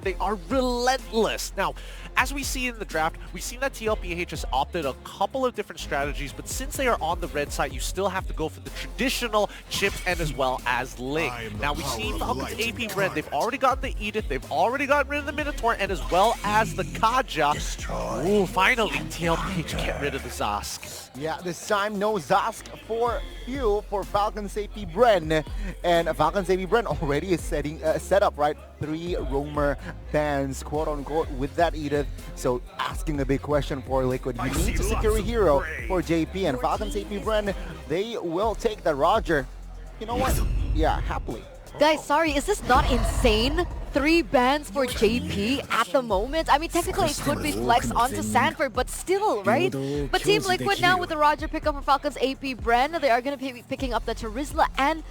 They are relentless. Now, as we see in the draft, we've seen that TLPH has opted a couple of different strategies, but since they are on the red side, you still have to go for the traditional chip and as well as Link. Now, we've seen Falcons AP.Bren, they've already gotten the Edith, they've already gotten rid of the Minotaur, and as well as the Kaja. Ooh, finally, TLPH get rid of the Zask. Yeah, this time no Zask for you for Falcons AP.Bren, and Falcons AP.Bren already is set up, right? 3 roamer bans, quote unquote, with that Edith. So asking a big question for Liquid. You need to secure a hero for JP, and Falcons AP.Bren, they will take the Roger. You know what? Yeah, happily. Guys, sorry, is this not insane? 3 bans for JP at the moment? I mean, technically it could be flexed onto Sanford, but still, right? But Team Liquid now with the Roger pickup for Falcons AP.Bren, they are going to be picking up the Charizla and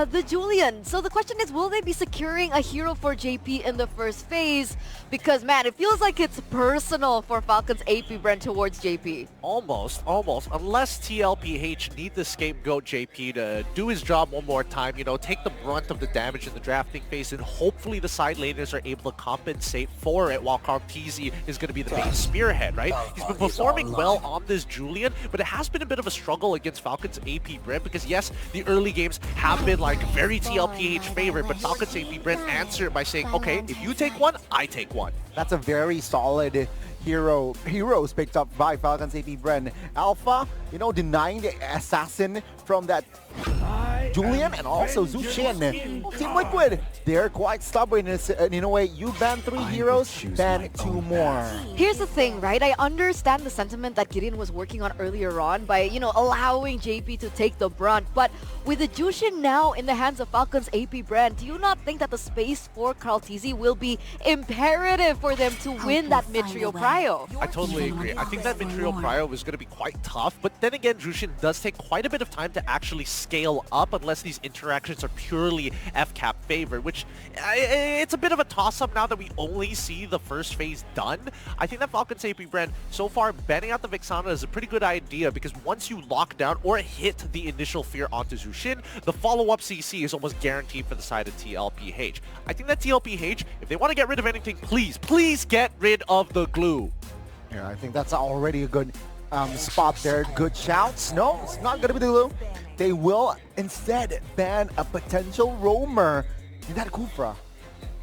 the Julian. So the question is, will they be securing a hero for JP in the first phase? Because, man, it feels like it's personal for Falcons AP.Bren towards JP. Almost. Unless TLPH need the scapegoat JP to do his job one more time, you know, take the brunt of the damage in the drafting phase, and hopefully the side laners are able to compensate for it, while Cartesi is going to be the main spearhead, right? He's been performing well on this Julian, but it has been a bit of a struggle against Falcons AP.Bren because, yes, the early games have been like very TLPH favorite, but Falcons AP.Bren answered by saying, okay, if you take one, I take one. That's a very solid heroes picked up by Falcons AP.Bren. Alpha, you know, denying the assassin from that Julian and also Zushin. Team Liquid, they're quite stubborn in a way. You ban 3 heroes, ban 2 more. Here's the thing, right? I understand the sentiment that Gideon was working on earlier on by, you know, allowing JP to take the brunt. But with the Jushin now in the hands of Falcons AP.Bren, do you not think that the space for Cartesi will be imperative for them to win that mid-trio prio? I totally agree. I think that mid-trio prio is going to be quite tough, but then again, Jushin does take quite a bit of time to actually scale up unless these interactions are purely FCAP favored, which it's a bit of a toss-up now that we only see the first phase done. I think that Falcons AP.Bren, so far, banning out the Vexana is a pretty good idea because once you lock down or hit the initial fear onto Zushin, the follow-up CC is almost guaranteed for the side of TLPH. I think that TLPH, if they want to get rid of anything, please get rid of the glue. Yeah, I think that's already a good spot there. Good shouts. No, it's not going to be the glue. They will instead ban a potential roamer in that Kufra.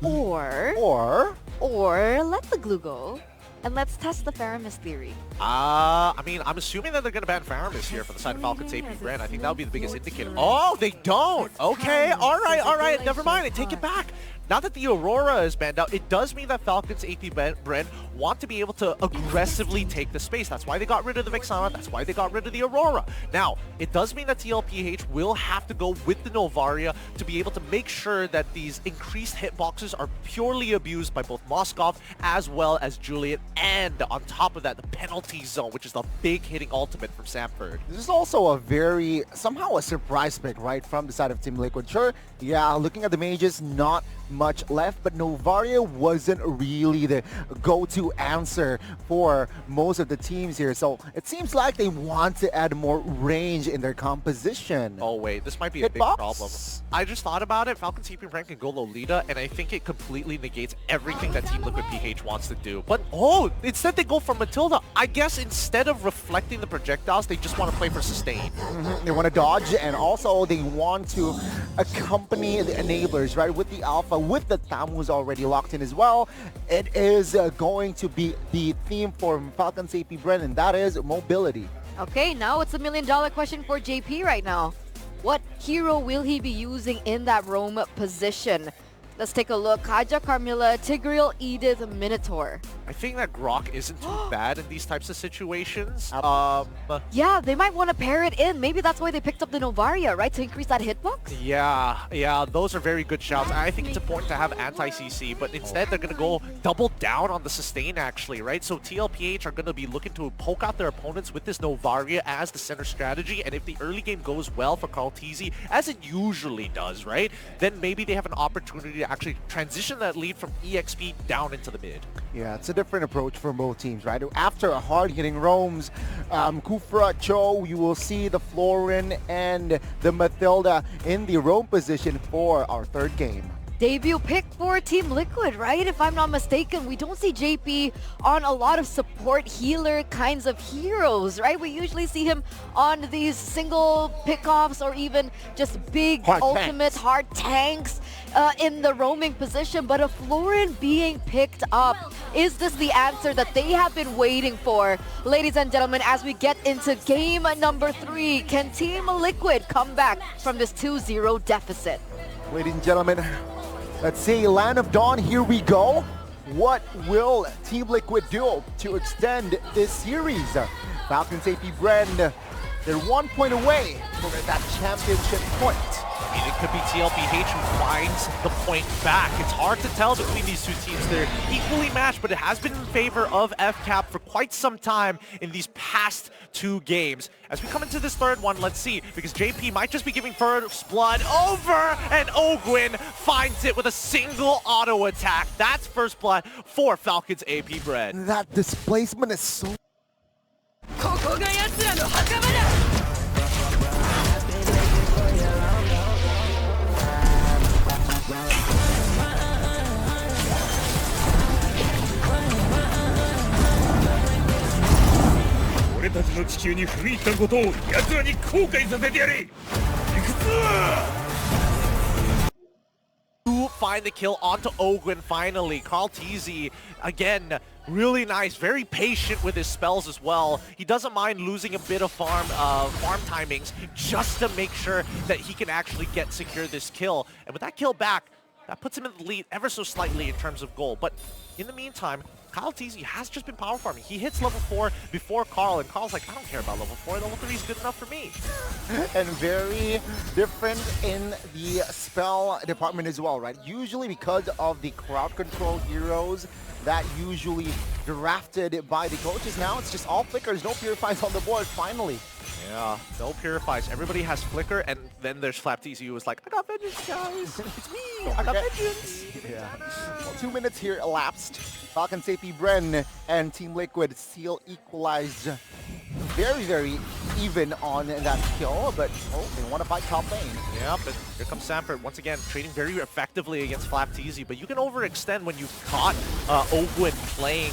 Or let the glue go and let's test the Faramis theory. I mean, I'm assuming that they're going to ban Faramis here for the side of Falcons AP.Bren. I think that would be the biggest indicator. Oh, they don't. Okay, all right. Never mind. I take it back. Now that the Aurora is banned out, it does mean that Falcons AP.Bren want to be able to aggressively take the space. That's why they got rid of the Vexana. That's why they got rid of the Aurora. Now, it does mean that TLPH will have to go with the Novaria to be able to make sure that these increased hitboxes are purely abused by both Moskov as well as Juliet, and on top of that, the penalty zone, which is the big hitting ultimate from Sanford. This is also a somehow a surprise pick, right, from the side of Team Liquid. Sure, yeah, looking at the mages, not much left, but Novaria wasn't really the go-to answer for most of the teams here, so it seems like they want to add more range in their composition. Oh wait, this might be a big problem. I just thought about it. Falcons AP.Bren can go Lolita, and I think it completely negates everything that Team Liquid PH wants to do. But instead they go for Matilda. I guess instead of reflecting the projectiles, they just want to play for sustain. They want to dodge, and also they want to accompany the enablers, right, with the Alpha, with the Tamu's already locked in as well. It is going to be the theme for Falcons AP.Bren, and that is mobility. Okay, now it's $1 million question for JP right now. What hero will he be using in that roam position? Let's take a look. Kaja, Carmilla, Tigreal, Edith, Minotaur. I think that Grok isn't too bad in these types of situations. Yeah, they might want to pair it in. Maybe that's why they picked up the Novaria, right? To increase that hitbox? Yeah, those are very good shouts. I think it's important to have anti-CC, but instead they're going to go double down on the sustain actually, right? So TLPH are going to be looking to poke out their opponents with this Novaria as the center strategy, and if the early game goes well for Cartesi, as it usually does, right? Then maybe they have an opportunity to actually transition that lead from EXP down into the mid. Yeah, it's a different approach for both teams, right? After a hard-hitting roams, Kufra, Cho, you will see the Florin and the Matilda in the roam position for our third game. debut pick for Team Liquid, right? If I'm not mistaken, we don't see JP on a lot of support healer kinds of heroes, right? We usually see him on these single pickoffs or even just big ultimate hard tanks in the roaming position. But a Florin being picked up, is this the answer that they have been waiting for? Ladies and gentlemen, as we get into game number 3, can Team Liquid come back from this 2-0 deficit? Ladies and gentlemen, let's see, Land of Dawn, here we go. What will Team Liquid do to extend this series? Falcons AP.Bren, they're 1 point away from that championship point. I mean, it could be TLPH who finds the point back. It's hard to tell between these two teams. They're equally matched, but it has been in favor of FCAP for quite some time in these past 2 games. As we come into this third one, let's see, because JP might just be giving first blood over, and Ogwin finds it with a single auto attack. That's first blood for Falcons AP.Bren. That displacement is so... ここが奴らの墓場だ 俺たちの地球に踏み入ったことを奴らに後悔させてやれ。 To find the kill onto Ogwin finally. Carl TZ, again, really nice, very patient with his spells as well. He doesn't mind losing a bit of farm timings just to make sure that he can actually secure this kill. And with that kill back, that puts him in the lead ever so slightly in terms of goal. But in the meantime, Kyle TZ has just been power farming. He hits level 4 before Carl, and Carl's like, I don't care about level 4. Level 3 is good enough for me. And very different in the spell department as well, right? Usually because of the crowd control heroes that usually drafted by the coaches. Now it's just all flickers, no purifies on the board, finally. Yeah, no purifies. Everybody has flicker, and then there's FlapTZ who was like, I got vengeance, guys. It's me. I got vengeance. Yeah. Well, 2 minutes here elapsed. Falcons AP.Bren and Team Liquid still equalized very, very even on that kill, but they want to fight top lane. Yeah, but here comes Sanford once again, trading very effectively against FlapTZ, but you can overextend when you've caught Ogwin playing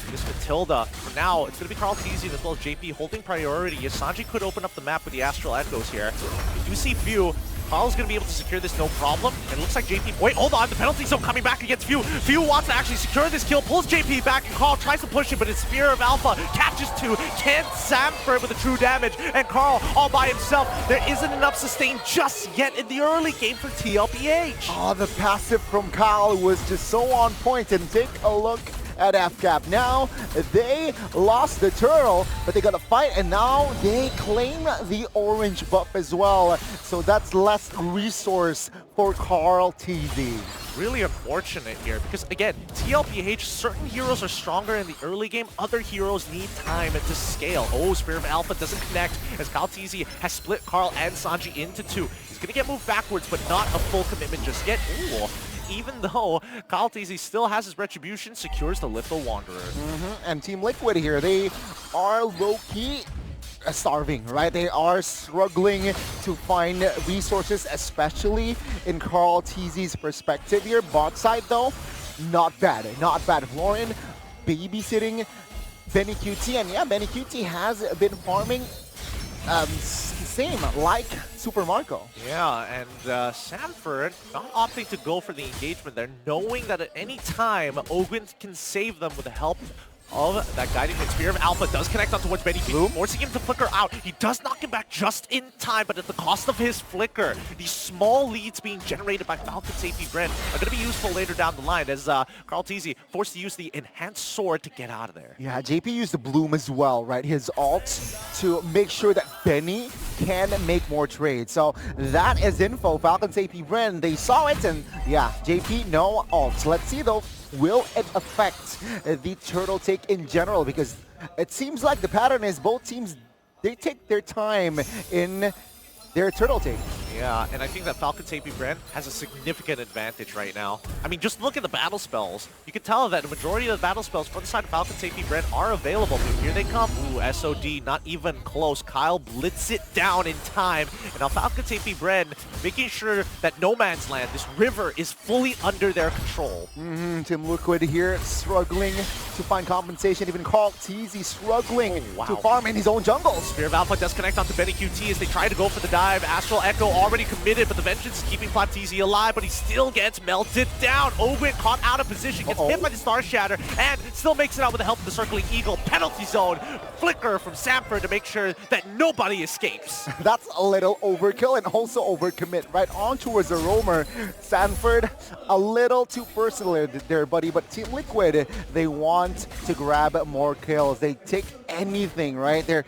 this Matilda. For now, it's going to be Carl TZ as well as JP holding priority, as Sanji could open up the map with the Astral Echoes here. You do see Few. Carl's going to be able to secure this no problem. And it looks like JP... Wait, hold on. The penalty zone coming back against Few. Few wants to actually secure this kill, pulls JP back, and Carl tries to push it, but his Spear of Alpha catches 2. Can't Sanford with the true damage. And Carl all by himself. There isn't enough sustain just yet in the early game for TLPH. Oh, the passive from Kyle was just so on point. And take a look at FCAP. Now, they lost the turtle, but they got to fight, and now they claim the orange buff as well. So that's less resource for Carl TZ. Really unfortunate here, because again, TLPH, certain heroes are stronger in the early game, other heroes need time to scale. Oh, Spear of Alpha doesn't connect, as Kyle TZ has split Carl and Sanji into 2. He's going to get moved backwards, but not a full commitment just yet. Ooh. Even though Kyle TZ still has his retribution, secures the Litho Wanderer. And Team Liquid here, they are low-key starving, right? They are struggling to find resources, especially in Carl TZ's perspective here. Bot side though, not bad, not bad. Florin babysitting Benny QT, and yeah, Benny QT has been farming same like Super Marco. Yeah, and Sanford not opting to go for the engagement there, knowing that at any time Ogwin can save them with the help of that guiding wind. Spear of Alpha does connect on towards Benny, forcing him to flicker out. He does knock him back just in time, but at the cost of his flicker. These small leads being generated by Falcons AP.Bren are going to be useful later down the line, as Carl TZ forced to use the enhanced sword to get out of there. Yeah, JP used the bloom as well, right? His ult to make sure that Benny can make more trades. So that is info. Falcons AP.Bren, they saw it, and yeah, JP no ult. Let's see though, will it affect the turtle take in general? Because it seems like the pattern is both teams, they take their time in their turtle take. Yeah, and I think that Falcons AP.Bren has a significant advantage right now. I mean, just look at the battle spells. You can tell that the majority of the battle spells for the side of Falcons AP.Bren are available. But here they come. Ooh, SOD, not even close. Kyle blitz it down in time. And now Falcons AP.Bren making sure that no man's land, this river, is fully under their control. Team Liquid here struggling to find compensation. Even Carl Teasy struggling to farm in his own jungles. Spear of Alpha does connect onto Benny QT as they try to go for the dive. Astral Echo already committed, but the Vengeance is keeping Platezi alive, but he still gets melted down. Owen caught out of position, gets hit by the Star Shatter, and still makes it out with the help of the Circling Eagle. Penalty zone, flicker from Sanford to make sure that nobody escapes. That's a little overkill and also overcommit right on towards the roamer. Sanford, a little too personal there, buddy, but Team Liquid, they want to grab more kills. They take anything, right? They're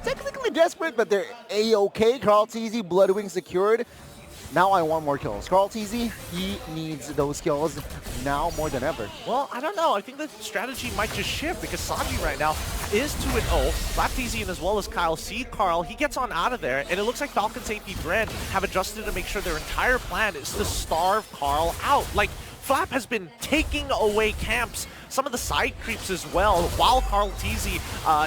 technically desperate, but they're A-okay. Carl Teasy, Bloodwing secured. Now I want more kills. Carl Teasy, he needs those kills now more than ever. Well, I don't know. I think the strategy might just shift because Sanji right now is 2-0. Platezi and as well as Kyle see Carl. He gets on out of there, and it looks like Falcons AP.Bren have adjusted to make sure their entire plan is to starve Carl out. Like, Flap has been taking away camps, some of the side creeps as well, while Carl Teasy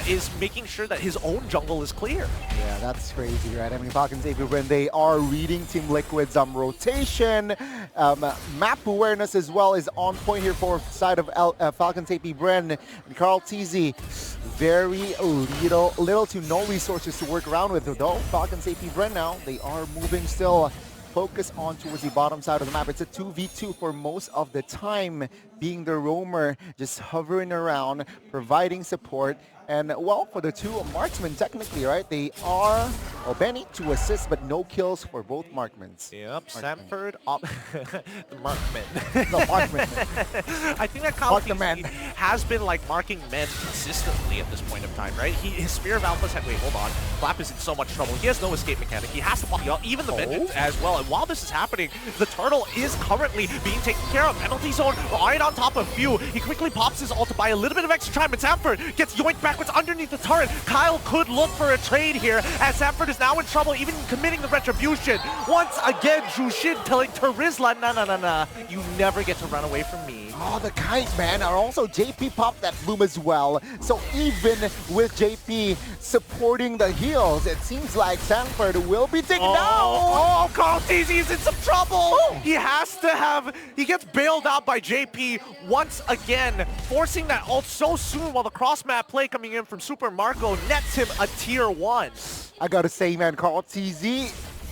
is making sure that his own jungle is clear. Yeah, that's crazy, right? I mean, Falcons AP.Bren, they are reading Team Liquid's rotation. Map awareness as well is on point here for side of Falcons AP.Bren. And Carl Teasy, very little to no resources to work around with, though. Falcons AP.Bren now, they are moving still. Focus on towards the bottom side of the map. It's a 2v2 for most of the time, being the roamer, just hovering around, providing support. And, well, for the two marksmen, technically, right, they are, well, Benny, 2 assists, but no kills for both marksmens. Yep, Sanford, the markman. The markman. I think that Kyle Teasy has been, like, marking men consistently at this point of time, right? His Spear of Alpha's had, wait, hold on. Flap is in so much trouble. He has no escape mechanic. He has to block even the Vengeance as well. And while this is happening, the Turtle is currently being taken care of. Penalty zone right on top of Few. He quickly pops his ult to buy a little bit of extra time, and Sanford gets yoinked backwards underneath the turret. Kyle could look for a trade here, as Sanford is now in trouble, even committing the retribution. Once again, Jushin telling Terizla, nah, you never get to run away from me. Oh, the kite, man. Are also JP popped that bloom as well. So even with JP supporting the heals, it seems like Sanford will be taken down. Oh, Carl Teasy is in some trouble. He gets bailed out by JP once again, forcing that ult so soon while the cross-map play coming in from Super Marco nets him a tier 1. I gotta say, man, Carl Teasy,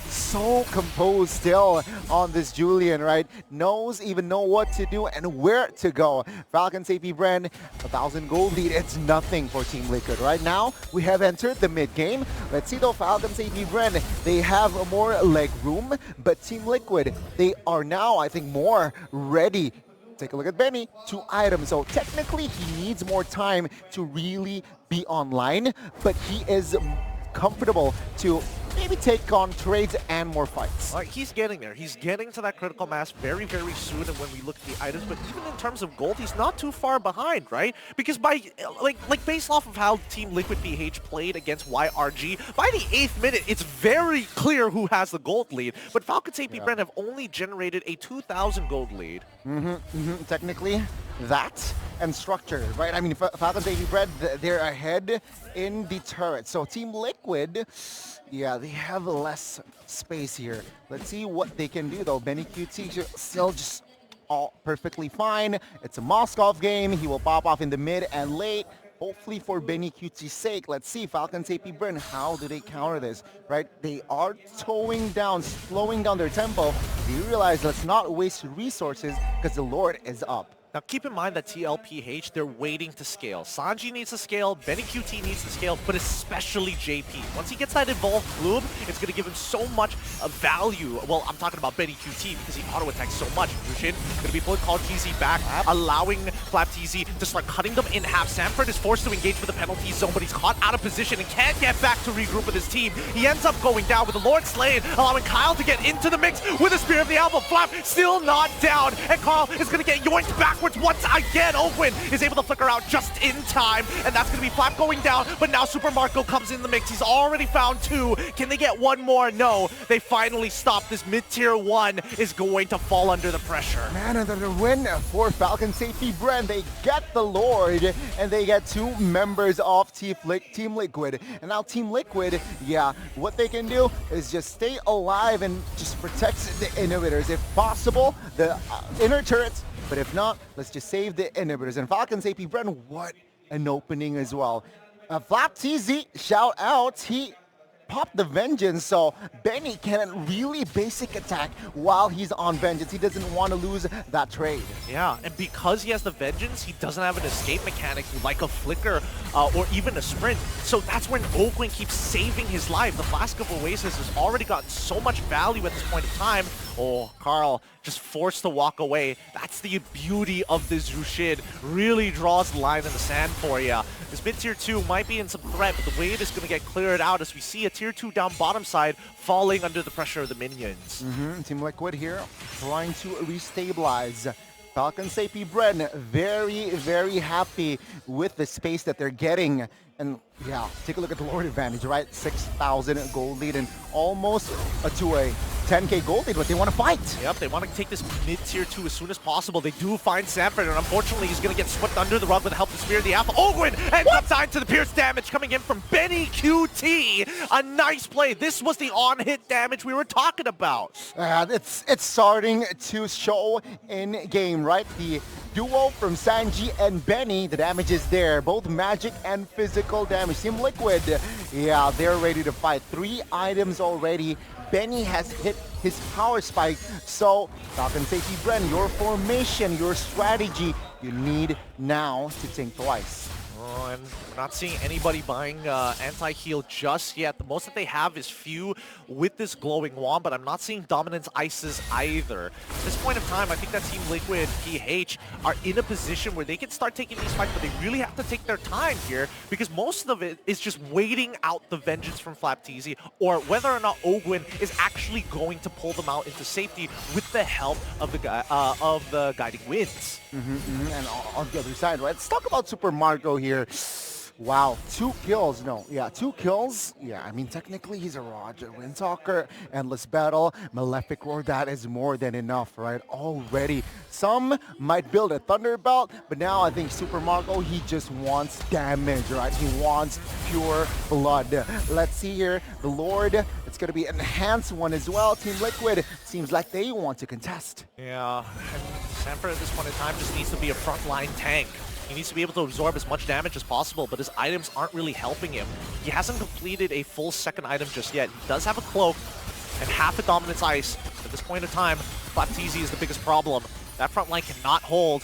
so composed still on this Julian, right? Even know what to do and where to go. Falcons AP.Bren, 1,000 gold lead. It's nothing for Team Liquid. Right now, we have entered the mid-game. Let's see though, Falcons AP.Bren, they have more leg room, but Team Liquid, they are now, I think, more ready. Take a look at Benny, 2 items. So technically, he needs more time to really be online, but he is comfortable to maybe take on trades and more fights. He's getting there. He's getting to that critical mass very, very soon. And when we look at the items, but even in terms of gold, he's not too far behind, right? Because by like based off of how Team Liquid PH played against YRG, by the 8th minute, it's very clear who has the gold lead. But Falcons AP.Bren have only generated a 2,000 gold lead. Technically, that and structure, right? I mean, Falcons AP.Bren, they're ahead in the turret. So Team Liquid, yeah, they have less space here. Let's see what they can do, though. Benny QT still just all perfectly fine. It's a Moskov game. He will pop off in the mid and late. Hopefully for Benny QT's sake. Let's see, Falcons AP.Bren, how do they counter this, right? They are slowing down their tempo. They realize let's not waste resources because the Lord is up. Now keep in mind that TLPH, they're waiting to scale. Sanji needs to scale, Benny QT needs to scale, but especially JP. Once he gets that evolved bloom, it's going to give him so much value. Well, I'm talking about Benny QT because he auto-attacks so much. Jushin going to be pulling Carl Teasy back, allowing FlapTZ to start cutting them in half. Sanford is forced to engage with the penalty zone, but he's caught out of position and can't get back to regroup with his team. He ends up going down with the Lord slain, allowing Kyle to get into the mix with a Spear of the Alpha. Flap still not down, and Carl is going to get yoinked backwards once again. Ogwin is able to flicker out just in time, and that's going to be Flap going down, but now Super Marco comes in the mix. He's already found 2. Can they get 1 more? No. They finally stop. This mid-tier 1 is going to fall under the pressure. Man, another win for Falcons AP.Bren. They get the Lord, and they get 2 members of Team Liquid. And now Team Liquid, yeah, what they can do is just stay alive and just protect the inhibitors. If possible, the inner turrets, but if not, let's just save the inhibitors. And Falcons AP.Bren, what an opening as well. FlapTZ, shout out, he popped the Vengeance, so Benny can really basic attack while he's on Vengeance. He doesn't want to lose that trade. Yeah, and because he has the Vengeance, he doesn't have an escape mechanic like a Flicker or even a Sprint. So that's when Ogwin keeps saving his life. The Flask of Oasis has already gotten so much value at this point in time. Oh, Carl just forced to walk away. That's the beauty of this Rashid. Really draws the line in the sand for you. This mid-tier 2 might be in some threat, but the wave is going to get cleared out as we see a tier 2 down bottom side falling under the pressure of the minions. Team Liquid here trying to restabilize. Falcons AP.Bren very, very happy with the space that they're getting. And yeah, take a look at the Lord advantage, right? 6,000 gold lead and almost to a 10k gold lead, but they want to fight. Yep, they want to take this mid-tier 2 as soon as possible. They do find Sanford, and unfortunately, he's going to get swept under the rug with the help of Spear of the Alpha. Ogwin ends up dying to the pierce damage coming in from Benny QT. A nice play. This was the on-hit damage we were talking about. It's starting to show in game, right? The duo from Sanji and Benny, the damage is there. Both magic and physical damage. Team Liquid, yeah, they're ready to fight. 3 items already. Benny has hit his power spike. So, Falcons AP.Bren, your formation, your strategy, you need now to think twice. Oh, and we're not seeing anybody buying anti-heal just yet. The most that they have is few with this glowing wand, but I'm not seeing dominance ices either. At this point of time, I think that Team Liquid, PH, are in a position where they can start taking these fights, but they really have to take their time here because most of it is just waiting out the Vengeance from FlapTZ or whether or not Ogwin is actually going to pull them out into safety with the help of the Guiding Winds. And on the other side, right? Let's talk about Super Marco here. Wow, 2 kills. No, yeah, 2 kills. Yeah, I mean, technically he's a Roger Windtalker, Endless Battle, Malefic Roar. That is more than enough, right? Already. Some might build a Thunderbelt, but now I think Super Marco, he just wants damage, right? He wants pure blood. Let's see here. The Lord, it's going to be an enhanced one as well. Team Liquid, seems like they want to contest. Yeah, and Sanford at this point in time just needs to be a frontline tank. He needs to be able to absorb as much damage as possible, but his items aren't really helping him. He hasn't completed a full second item just yet. He does have a cloak and half a dominance ice. At this point in time, FlapTZ is the biggest problem. That front line cannot hold.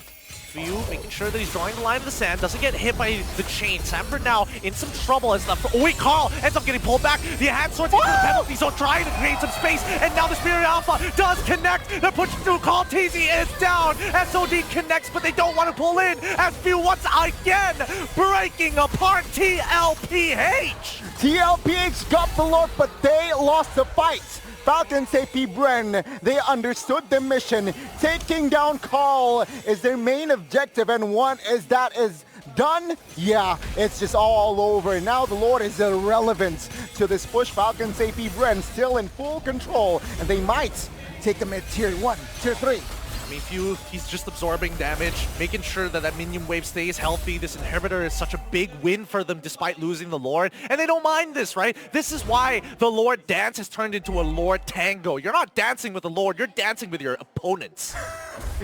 Few making sure that he's drawing the line in the sand, doesn't get hit by the chain. Sanford now in some trouble as the... Oh wait, Carl ends up getting pulled back. The hand swords into the penalty zone, trying to create some space, and now the Spirit Alpha does connect. They're pushing through. Carl TZ is down. SOD connects, but they don't want to pull in. As Few once again breaking apart TLPH. TLPH got the Lord, but they lost the fight. Falcons AP.Bren, they understood the mission. Taking down Carl is their main objective, and once that is done, yeah, it's just all over. Now the Lord is irrelevant to this push. Falcons AP.Bren still in full control, and they might take them at tier 1, tier 3. I mean, Few, he's just absorbing damage, making sure that that minion wave stays healthy. This inhibitor is such a big win for them despite losing the Lord. And they don't mind this, right? This is why the Lord dance has turned into a Lord tango. You're not dancing with the Lord, you're dancing with your opponents.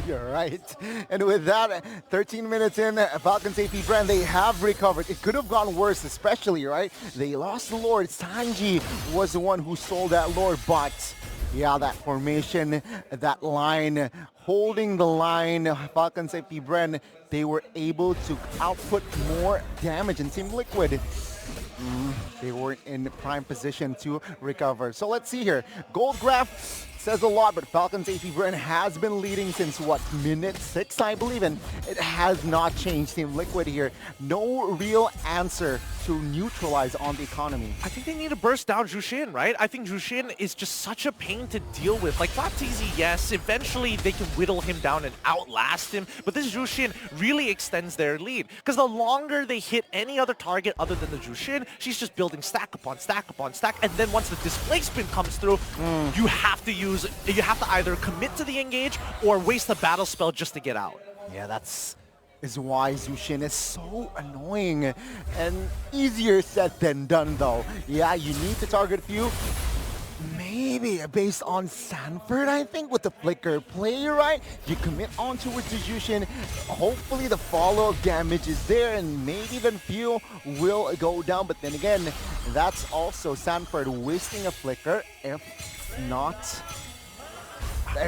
You're right. And with that, 13 minutes in, Falcons AP.Bren, they have recovered. It could have gone worse, especially, right? They lost the Lord. Sanji was the one who stole that Lord, but yeah, that formation, that line, holding the line, Falcons AP.Bren, they were able to output more damage. And Team Liquid, they weren't in prime position to recover. So let's see here. Gold graph, says a lot, but Falcons AP.Bren has been leading since what, minute 6, I believe, and it has not changed. Team Liquid here, no real answer to neutralize on the economy. I think they need to burst down Jushin, right? I think Jushin is just such a pain to deal with. Like FlapTZ, yes, eventually they can whittle him down and outlast him, but this Jushin really extends their lead. Because the longer they hit any other target other than the Jushin, she's just building stack upon stack upon stack, and then once the displacement comes through, you have to either commit to the engage or waste a battle spell just to get out. Yeah, that's why Jushin is so annoying and easier said than done though. Yeah, you need to target a few. Maybe based on Sanford, I think, with the flicker play, right? You commit on towards the Jushin. Hopefully the follow-up damage is there and maybe then few will go down. But then again, that's also Sanford wasting a flicker if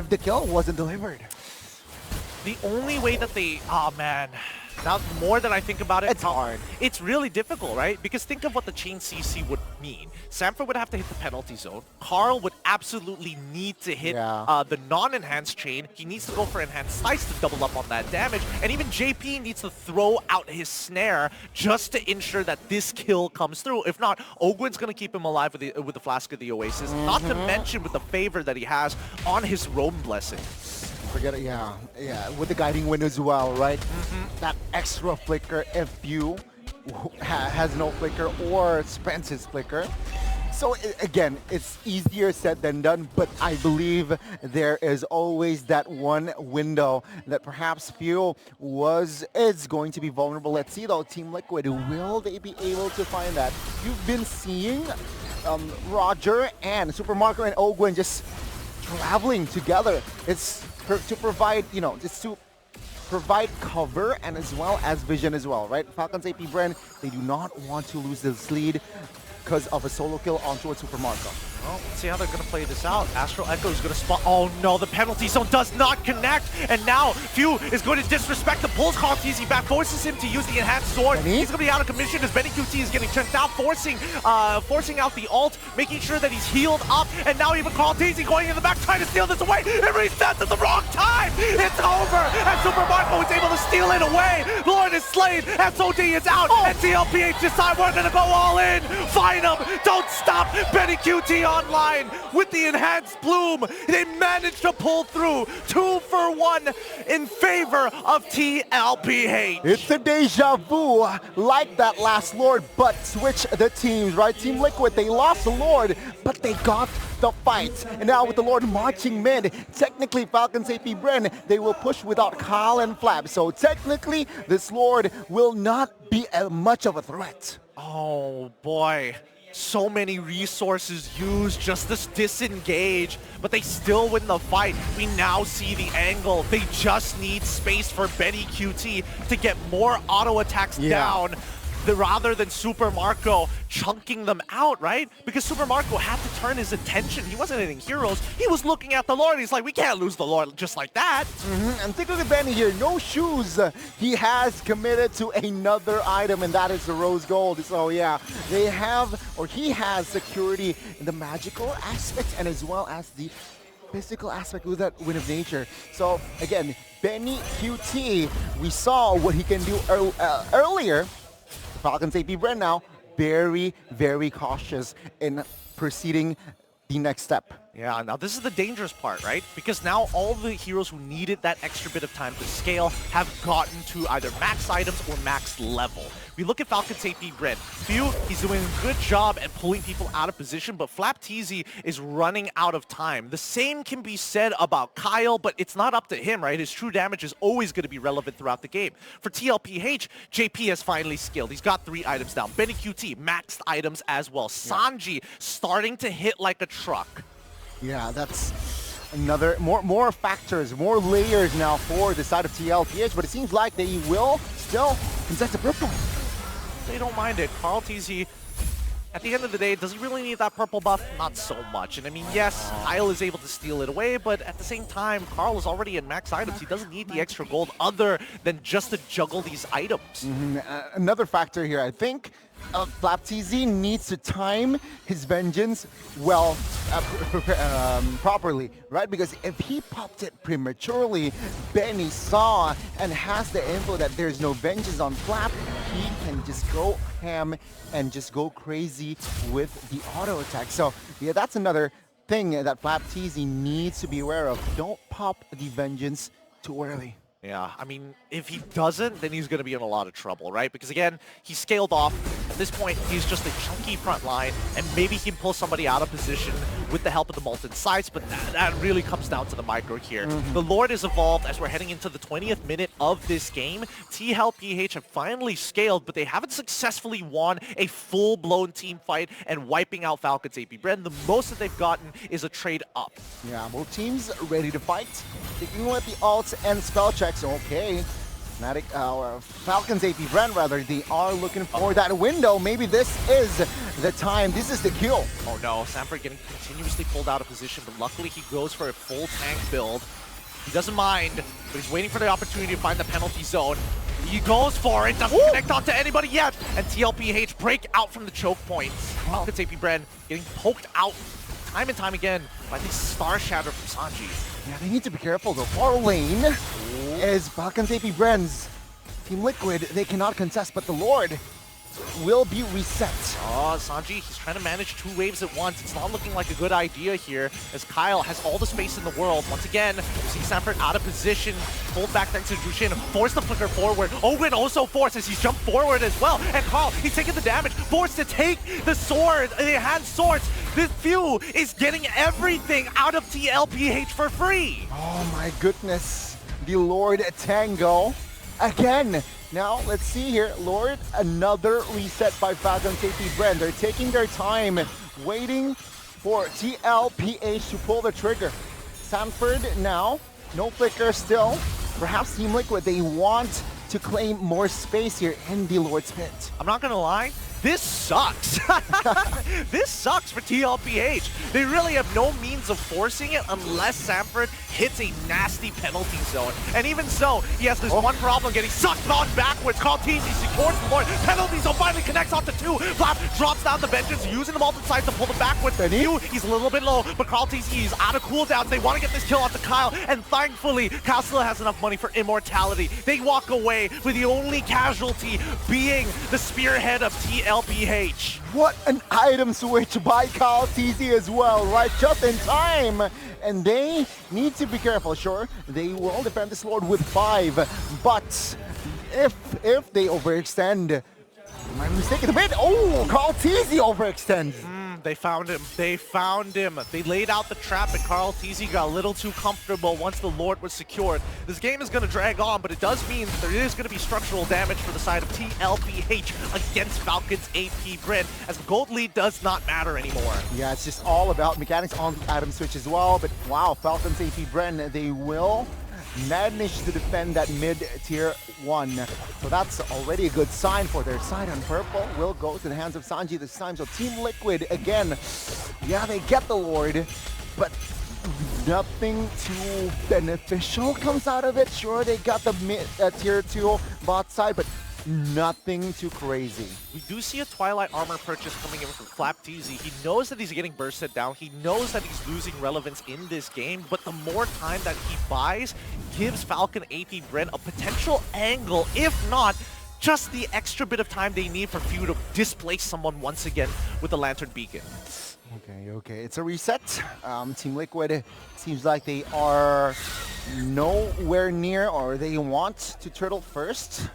the kill wasn't delivered. The only way that they... Oh, man. Now, the more that I think about it... It's hard. It's really difficult, right? Because think of what the chain CC would mean. Sanford would have to hit the penalty zone. Carl would absolutely need to hit the non-enhanced chain. He needs to go for enhanced slice to double up on that damage. And even JP needs to throw out his snare just to ensure that this kill comes through. If not, Ogwin's going to keep him alive with the Flask of the Oasis. Not to mention with the favor that he has on his Roam Blessing. Forget it, yeah, with the guiding wind as well, right? That extra flicker if you has no flicker or spends his flicker. So again, it's easier said than done, but I believe there is always that one window that perhaps Few is going to be vulnerable. Let's see though, Team Liquid, will they be able to find that? You've been seeing Roger and Super Marco and Ogwin just traveling together. It's to provide, just to provide cover and as well as vision as well, right? Falcons AP.Bren, they do not want to lose this lead because of a solo kill on towards Super Marco. Well, let's see how they're going to play this out. Astral Echo is going to spot... Oh no, the penalty zone does not connect. And now Few is going to disrespect the pulls. Call TZ back, forces him to use the enhanced sword. He's going to be out of commission as Benny QT is getting turned down, forcing out the ult, making sure that he's healed up. And now even Call TZ going in the back, trying to steal this away. It resets at the wrong time. It's over. And Super Marco is able to steal it away. Lord is slain. SOD is out. And TLPH decide we're going to go all in. Find him. Don't stop. Benny QT online with the enhanced bloom. They managed to pull through 2 for 1 in favor of TLPH. It's a deja vu like that last Lord, but switch the teams, right? Team Liquid, they lost the Lord, but they got the fight. And now with the Lord marching mid, technically Falcons AP.Bren, they will push without Kyle and Flap. So technically, this Lord will not be much of a threat. Oh boy. So many resources used just to disengage, but they still win the fight. We now see the angle. They just need space for Benny QT to get more auto attacks down rather than Super Marco chunking them out, right? Because Super Marco had to turn his attention. He wasn't hitting heroes. He was looking at the Lord. He's like, we can't lose the Lord just like that. And think of the Benny here. No shoes. He has committed to another item, and that is the Rose Gold. So yeah, they have, or he has security in the magical aspect and as well as the physical aspect with that Wind of Nature. So again, Benny QT, we saw what he can do earlier. Falcons AP.Bren now very, very cautious in proceeding the next step. Yeah, now this is the dangerous part, right? Because now all the heroes who needed that extra bit of time to scale have gotten to either max items or max level. We look at Falcons AP.Bren. Few, he's doing a good job at pulling people out of position, but FlapTZ is running out of time. The same can be said about Kyle, but it's not up to him, right? His true damage is always going to be relevant throughout the game. For TLPH, JP has finally scaled. He's got 3 items down. Benny QT, maxed items as well. Sanji starting to hit like a truck. Yeah, that's another more factors, more layers now for the side of TLPH, but it seems like they will still contest the purple. They don't mind it. Carl TZ, at the end of the day, does he really need that purple buff? Not so much. And I mean, yes, Kyle is able to steal it away, but at the same time, Carl is already in max items. He doesn't need the extra gold other than just to juggle these items. Another factor here, I think, Flaptz needs to time his vengeance well, properly, right? Because if he popped it prematurely, Benny saw and has the info that there's no vengeance on Flap, he can just go ham and just go crazy with the auto attack. So yeah, that's another thing that Flaptz needs to be aware of. Don't pop the vengeance too early. Yeah, I mean, if he doesn't, then he's going to be in a lot of trouble, right? Because again, he scaled off. At this point, he's just a chunky front line, and maybe he can pull somebody out of position with the help of the Molten Sights, but that really comes down to the micro here. The Lord is evolved as we're heading into the 20th minute of this game. TLPH have finally scaled, but they haven't successfully won a full-blown team fight and wiping out Falcons AP.Bren. The most that they've gotten is a trade up. Yeah, both teams ready to fight. Taking with the ults and spell checks. Okay, Falcons AP.Bren rather, they are looking for that window. Maybe this is the time. This is the kill. Oh no, Sanford getting continuously pulled out of position, but luckily he goes for a full tank build. He doesn't mind, but he's waiting for the opportunity to find the penalty zone. He goes for it, doesn't connect onto anybody yet, and TLPH break out from the choke points. Falcons AP.Bren getting poked out time and time again by this Star Shatter from Sanji. Yeah, they need to be careful though. Far lane is Falcons AP.Bren's. Team Liquid, they cannot contest, but the Lord will be reset. Oh, Sanji, he's trying to manage two waves at once. It's not looking like a good idea here, as Kyle has all the space in the world. Once again, you see Sanford out of position, pulled back thanks to Jushin, forced the flicker forward. Owen also forced as he's jumped forward as well. And Carl, he's taking the damage, forced to take the sword. They had swords. This few is getting everything out of TLPH for free. Oh my goodness. The Lord Tango again. Now, let's see here. Lord, another reset by Falcons AP.Bren. They're taking their time, waiting for TLPH to pull the trigger. Sanford now, no flicker still. Perhaps Team Liquid, they want to claim more space here in the Lord's pit. I'm not gonna lie, this sucks. This sucks for TLPH. They really have no means of forcing it unless Sanford hits a nasty penalty zone. And even so, he has this one problem, getting sucked on backwards. Carl Teasy secures the Lord. Penalty zone finally connects onto two. Flap drops down the vengeance, using the Molten Sight to pull them backwards. He's a little bit low, but Carl Teasy is out of cooldowns. They want to get this kill onto Kyle, and thankfully, Kyle still has enough money for immortality. They walk away with the only casualty being the spearhead of TLPH. What an item switch by Kyle TZ as well, right? Just in time. And they need to be careful. Sure, they will defend this Lord with 5, but if they overextend, am I mistaken a bit? Oh, Carl TZ overextends. They found him. They found him. They laid out the trap, and Carl TZ got a little too comfortable once the Lord was secured. This game is going to drag on, but it does mean that there is going to be structural damage for the side of TLPH against Falcons AP.Bren, as the gold lead does not matter anymore. Yeah, it's just all about mechanics on the item switch as well, but wow, Falcons AP.Bren, they will manage to defend that mid-tier 1. So that's already a good sign for their side, and purple will go to the hands of Sanji this time. So Team Liquid, again, yeah, they get the Lord, but nothing too beneficial comes out of it. Sure, they got the mid-tier 2 bot side, but nothing too crazy. We do see a Twilight armor purchase coming in from Flaptz. He knows that he's getting bursted down. He knows that he's losing relevance in this game, but the more time that he buys gives Falcon AP.Bren a potential angle, if not just the extra bit of time they need for Few to displace someone once again with the Lantern Beacon. Okay, it's a reset. Team Liquid seems like they are nowhere near, or they want to turtle first.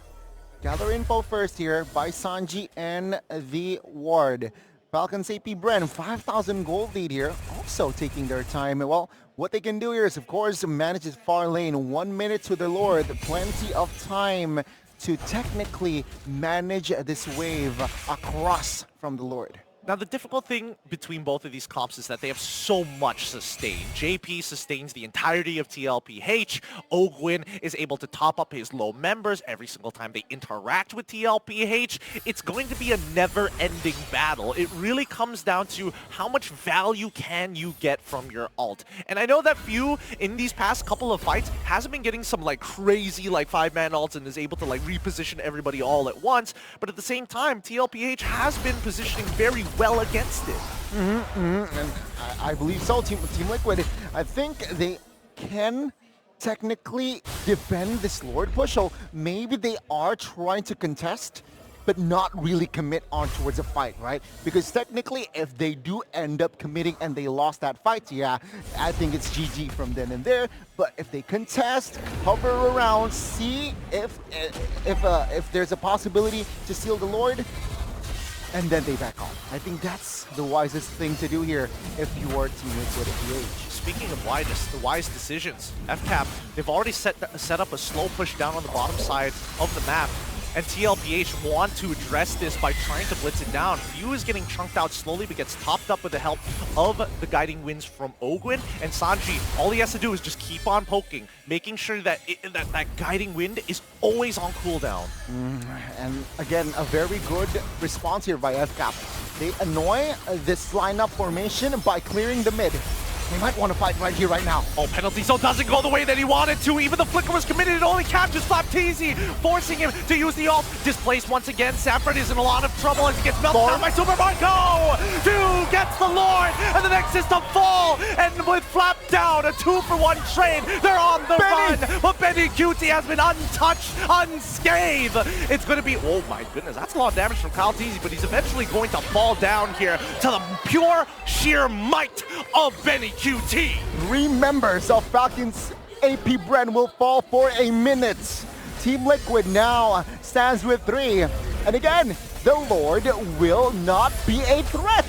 Gather info first here by Sanji and the Ward. Falcons AP.Bren, 5,000 gold lead here, also taking their time. Well, what they can do here is, of course, manage his far lane. 1 minute to the Lord, plenty of time to technically manage this wave across from the Lord. Now, the difficult thing between both of these comps is that they have so much sustain. JP sustains the entirety of TLPH. Ogwin is able to top up his low members every single time they interact with TLPH. It's going to be a never-ending battle. It really comes down to how much value can you get from your ult. And I know that Few, in these past couple of fights, hasn't been getting some like crazy like 5-man ults and is able to like reposition everybody all at once. But at the same time, TLPH has been positioning very well against it. And I believe so, Team Liquid. I think they can technically defend this Lord push, so maybe they are trying to contest, but not really commit on towards a fight, right? Because technically, if they do end up committing and they lost that fight, yeah, I think it's GG from then and there. But if they contest, hover around, see if there's a possibility to steal the Lord, and then they back off. I think that's the wisest thing to do here if you are Team Liquid at PH. Speaking of wise decisions, FCAP, they've already set up a slow push down on the bottom side of the map. And TLPH want to address this by trying to blitz it down. Few is getting chunked out slowly, but gets topped up with the help of the guiding winds from Ogwin. And Sanji, all he has to do is just keep on poking, making sure that that guiding wind is always on cooldown. And again, a very good response here by FCAP. They annoy this lineup formation by clearing the mid. They might want to fight right here, right now. Oh, penalty zone doesn't go the way that he wanted to. Even the flicker was committed. It only captures Flapteezy, forcing him to use the ult. Displaced once again. Sanford is in a lot of trouble as he gets melted down by Super Marco. 2 gets the Lord, and the next is to fall. And with Flap down, a 2-for-1 trade. They're on the run, but Benny QT has been untouched, unscathed. It's going to be, oh my goodness, that's a lot of damage from Kyle Teasy, but he's eventually going to fall down here to the pure sheer might of Benny QT. 3 members of Falcons AP.Bren will fall for a minute. Team Liquid now stands with 3. And again, the Lord will not be a threat.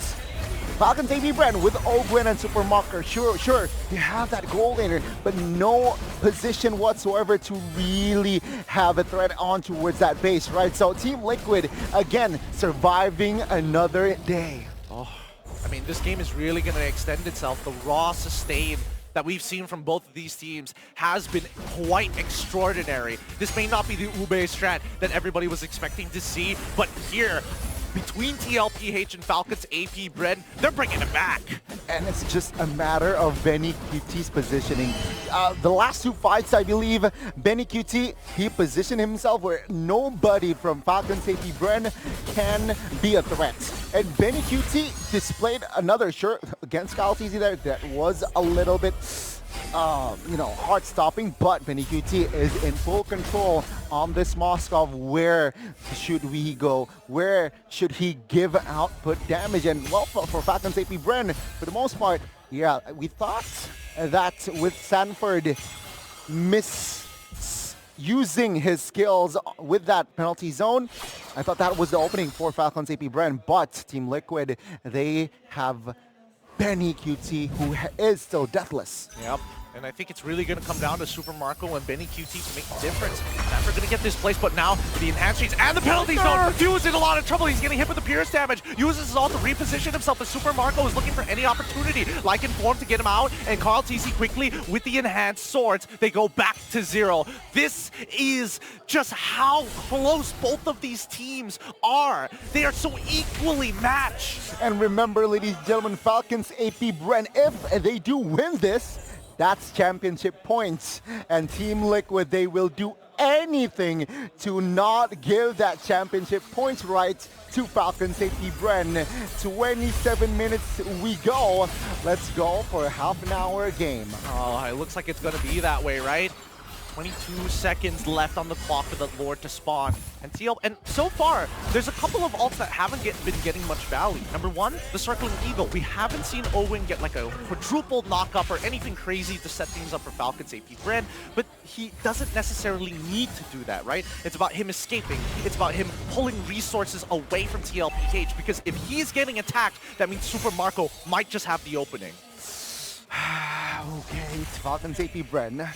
Falcons AP.Bren with Ogwin and Supermarker. Sure, you have that goal laner, but no position whatsoever to really have a threat on towards that base, right? So Team Liquid, again, surviving another day. I mean, this game is really going to extend itself. The raw sustain that we've seen from both of these teams has been quite extraordinary. This may not be the Ube strat that everybody was expecting to see, but here, between TLPH and Falcons AP.Bren, they're bringing it back. And it's just a matter of Benny QT's positioning. The last 2 fights, I believe, Benny QT, he positioned himself where nobody from Falcons AP.Bren can be a threat. And Benny QT displayed another shirt against Kyle TZ there that was a little bit, heart stopping, but Benny QT is in full control on this Moskov. Where should we go? Where should he give output damage? And well, for Falcons AP.Bren, for the most part, yeah, we thought that with Sanford using his skills with that penalty zone, I thought that was the opening for Falcons AP.Bren, but Team Liquid, they have Benny QT, who is still deathless. Yep. And I think it's really going to come down to Super Marco and Benny QT to make the difference. Never going to get this place, but now the enhanced chains and the penalty zone. Few is in a lot of trouble. He's getting hit with the Pierce damage. Uses his ult to reposition himself, but Super Marco is looking for any opportunity. Like Inform to get him out, and Carl TC quickly with the enhanced swords. They go back to 0. This is just how close both of these teams are. They are so equally matched. And remember, ladies and gentlemen, Falcons AP.Bren, if they do win this, that's championship points. And Team Liquid, they will do anything to not give that championship points right to Falcons AP.Bren. 27 minutes we go. Let's go for a half an hour game. Oh, it looks like it's going to be that way, right? 22 seconds left on the clock for the Lord to spawn. And so far, there's a couple of ults that haven't been getting much value. Number 1, the Circling Eagle. We haven't seen Owen get like a quadruple knockup or anything crazy to set things up for Falcons AP.Bren, but he doesn't necessarily need to do that, right? It's about him escaping. It's about him pulling resources away from TLPH, because if he's getting attacked, that means Super Marco might just have the opening. Okay, it's Falcons AP.Bren.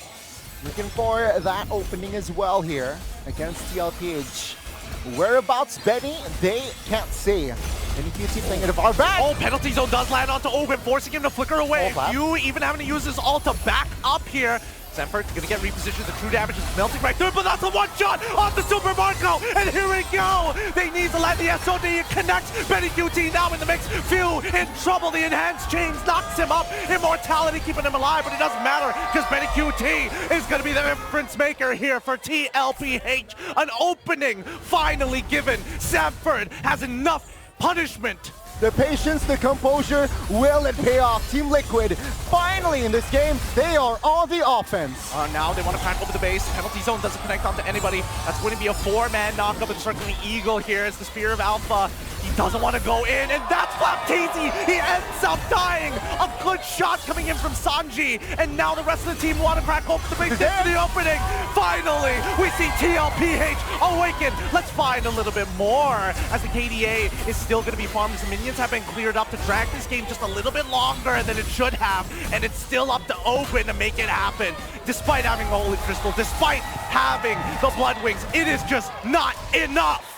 Looking for that opening as well here against TLPH. Whereabouts Benny, they can't say. And if you keep thinking of our back. Oh, penalty zone does land onto Oben, forcing him to flicker away. Oh, You even having to use his ult to back up here. Sanford gonna get repositioned. The true damage is melting right through, but that's a one shot off the Super Marco. And here we go. They need to let the SOD connect. Benny QT now in the mix. Few in trouble. The enhanced chains knocks him up. Immortality keeping him alive, but it doesn't matter because Benny QT is gonna be the difference maker here for TLPH. An opening finally given. Sanford has enough punishment. The patience, the composure, will it pay off? Team Liquid, finally in this game, they are on the offense. Now they want to crack over the base. Penalty zone doesn't connect onto anybody. That's going to be a 4-man knockup and circling Eagle here as the Spear of Alpha. He doesn't want to go in, and that's Baptiste. He ends up dying. A good shot coming in from Sanji, and now the rest of the team want to crack open the base into the opening. Finally, we see TLPH awaken. Let's find a little bit more as the KDA is still going to be farmed. Some minions have been cleared up to drag this game just a little bit longer than it should have, and it's still up to Open to make it happen. Despite having the Holy Crystal, despite having the Blood Wings, it is just not enough.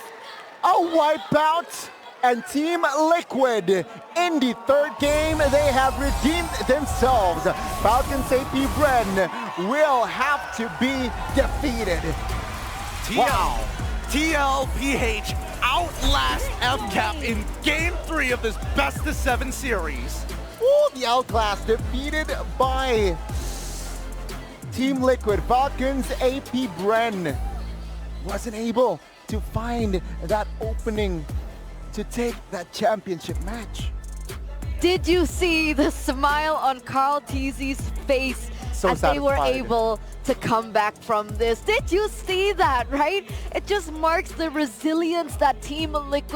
A wipeout, and Team Liquid in the third game, they have redeemed themselves. Falcons AP.Bren will have to be defeated. Wow. TLPH outlast FCAP in Game 3 of this best-of-7 series. Ooh, the outclass defeated by Team Liquid. Falcons AP.Bren wasn't able to find that opening to take that championship match. Did you see the smile on Carl Teasy's face So as they were satisfied. able to come back from this? Did you see that, right? It just marks the resilience that Team Liquid